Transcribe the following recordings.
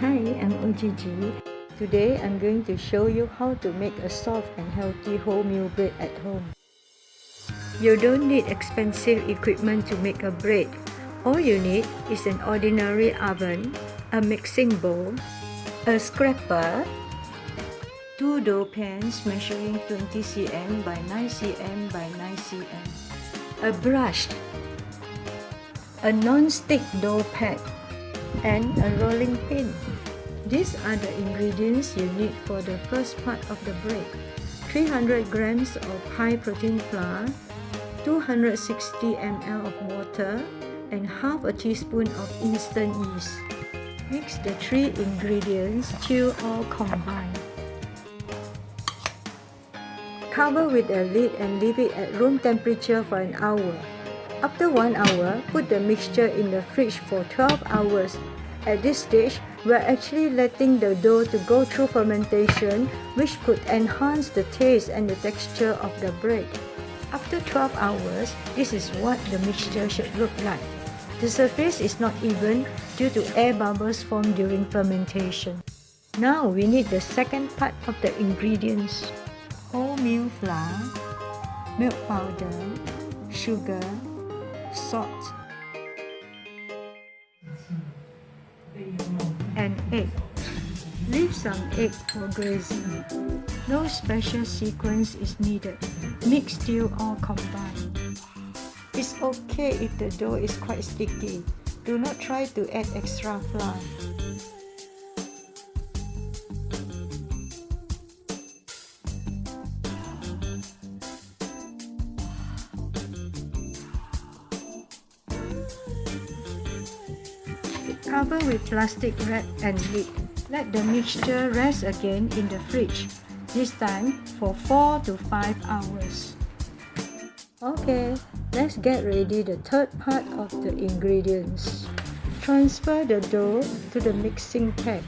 Hi, I'm OGG. Today I'm going to show you how to make a soft and healthy wholemeal bread at home. You don't need expensive equipment to make a bread. All you need is an ordinary oven, a mixing bowl, a scraper, 2 dough pans measuring 20 cm by 9 cm by 9 cm, a brush, a non-stick dough pad, and a rolling pin. These are the ingredients you need for the first part of the bread. 300 grams of high protein flour, 260 ml of water, and half a teaspoon of instant yeast. Mix the 3 ingredients till all combine. Cover with a lid and leave it at room temperature for an hour. After 1 hour, put the mixture in the fridge for 12 hours. At this stage, we're actually letting the dough to go through fermentation, which could enhance the taste and the texture of the bread. After 12 hours, this is what the mixture should look like. The surface is not even due to air bubbles formed during fermentation. Now we need the second part of the ingredients: wholemeal flour, milk powder, sugar, salt, and egg. Leave some egg for grazing. No special sequence is needed. Mix till all combine. It's okay if the dough is quite sticky. Do not try to add extra flour. Cover with plastic wrap and lid. Let the mixture rest again in the fridge, this time for 4 to 5 hours. Okay, let's get ready the third part of the ingredients. Transfer the dough to the mixing pad.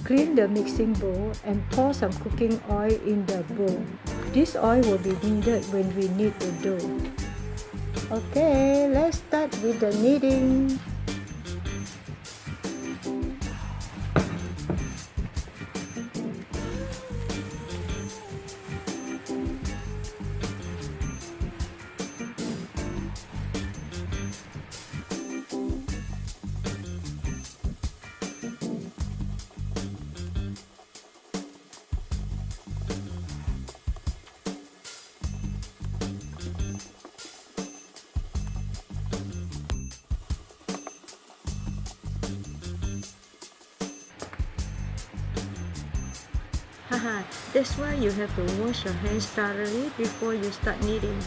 Clean the mixing bowl and pour some cooking oil in the bowl. This oil will be needed when we knead the dough. Okay, let's start with the kneading. Haha, that's why you have to wash your hands thoroughly before you start kneading.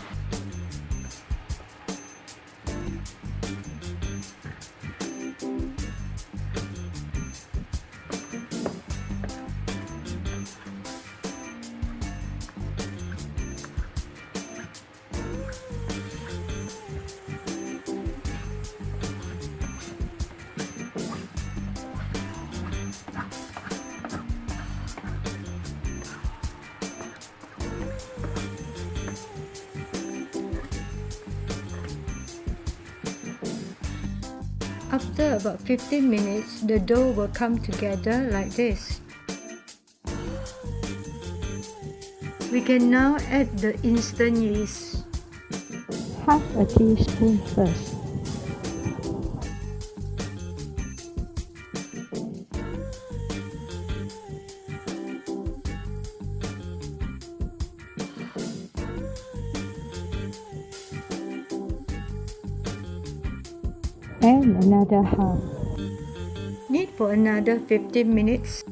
After about 15 minutes, the dough will come together like this. We can now add the instant yeast. Half a teaspoon first. And another half. Knead for another 15 minutes.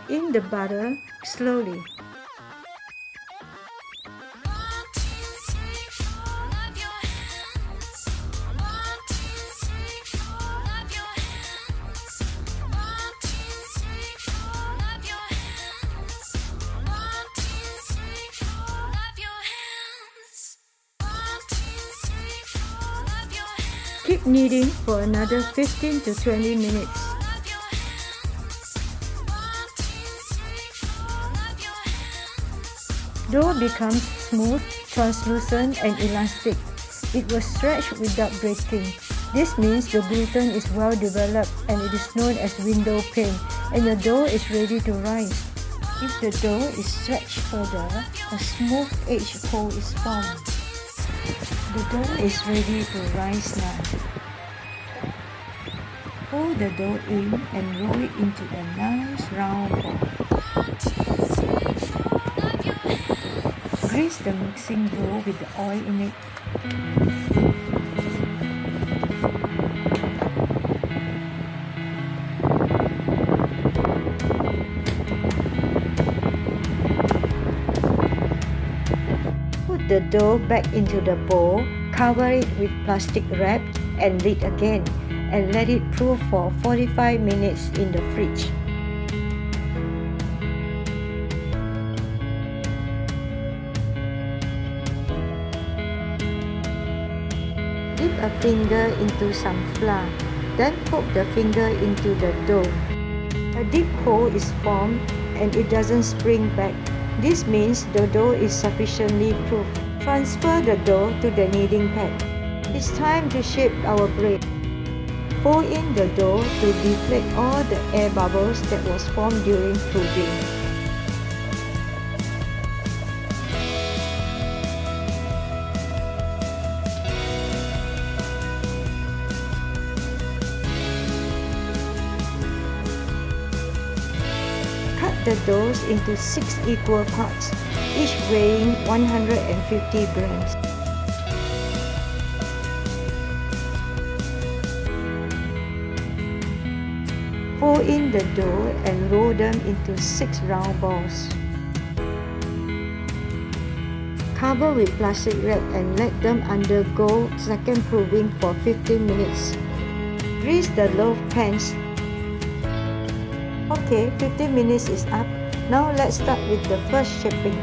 in the butter slowly. Keep kneading for another 15 to 20 minutes. Dough becomes smooth, translucent and elastic. It will stretch without breaking. This means the gluten is well developed and it is known as window pane, and your dough is ready to rise. If the dough is stretched further, a smooth edge hole is formed. The dough is ready to rise now. Fold the dough in and roll it into a nice round ball. Grease the mixing bowl with the oil in it. Put the dough back into the bowl, cover it with plastic wrap and lid again, and let it proof for 45 minutes in the fridge. Dip a finger into some flour, then poke the finger into the dough. A deep hole is formed and it doesn't spring back. This means the dough is sufficiently proof. Transfer the dough to the kneading pad. It's time to shape our bread. Fold in the dough to deflate all the air bubbles that was formed during proofing. Cut the doughs into 6 equal parts, each weighing 150 grams. Fold in the dough and roll them into 6 round balls. Cover with plastic wrap and let them undergo second proving for 15 minutes. Grease the loaf pans. Okay, 15 minutes is up. Now let's start with the first shaping.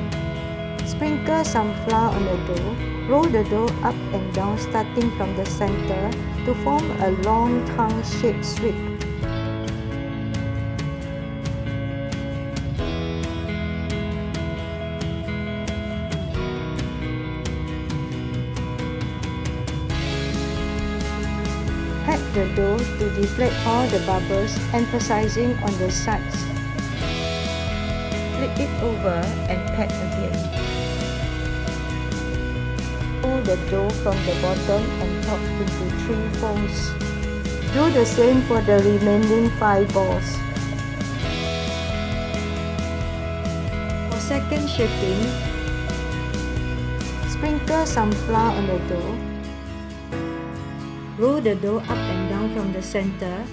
Sprinkle some flour on the dough. Roll the dough up and down starting from the center to form a long tongue-shaped sweep. Pat the dough to deflate all the bubbles, emphasizing on the sides. Flip it over and pat again. Fold the dough from the bottom and top into 3 folds. Do the same for the remaining 5 balls. For second shaping, sprinkle some flour on the dough. Roll the dough up and down from the center.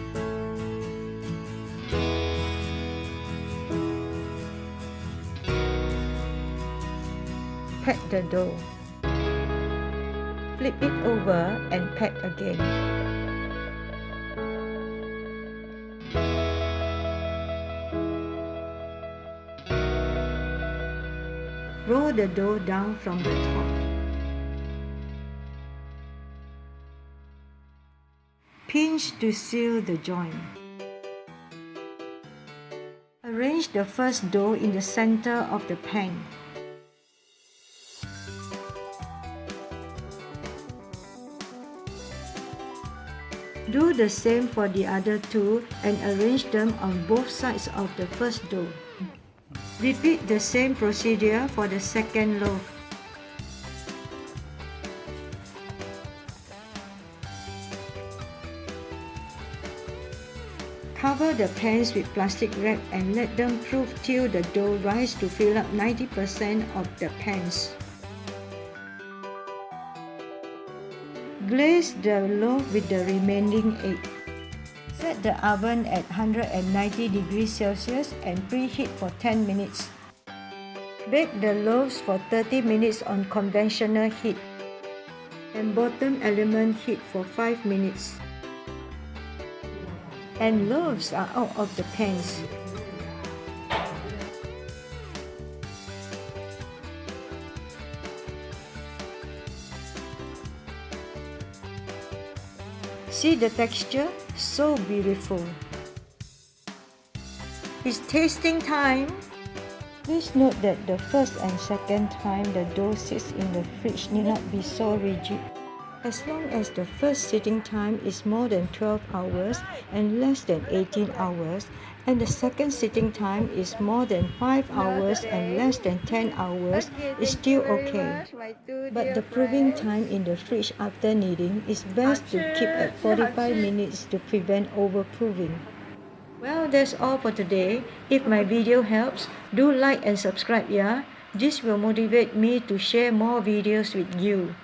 Pat the dough. Flip it over and pat again. Roll the dough down from the top. Pinch to seal the joint. Arrange the first dough in the center of the pan. Do the same for the other 2 and arrange them on both sides of the first dough. Repeat the same procedure for the second loaf. Cover the pans with plastic wrap and let them proof till the dough rise to fill up 90% of the pans. Glaze the loaf with the remaining egg. Set the oven at 190 degrees Celsius and preheat for 10 minutes. Bake the loaves for 30 minutes on conventional heat and bottom element heat for 5 minutes. And loaves are out of the pans. See the texture? So beautiful. It's tasting time. Please note that the first and second time the dough sits in the fridge need not be so rigid. As long as the first sitting time is more than 12 hours and less than 18 hours, and the second sitting time is more than 5 hours and less than 10 hours, it's still okay. But the proving time in the fridge after kneading is best to keep at 45 minutes to prevent overproving. Well, that's all for today. If my video helps, do like and subscribe, yeah? This will motivate me to share more videos with you.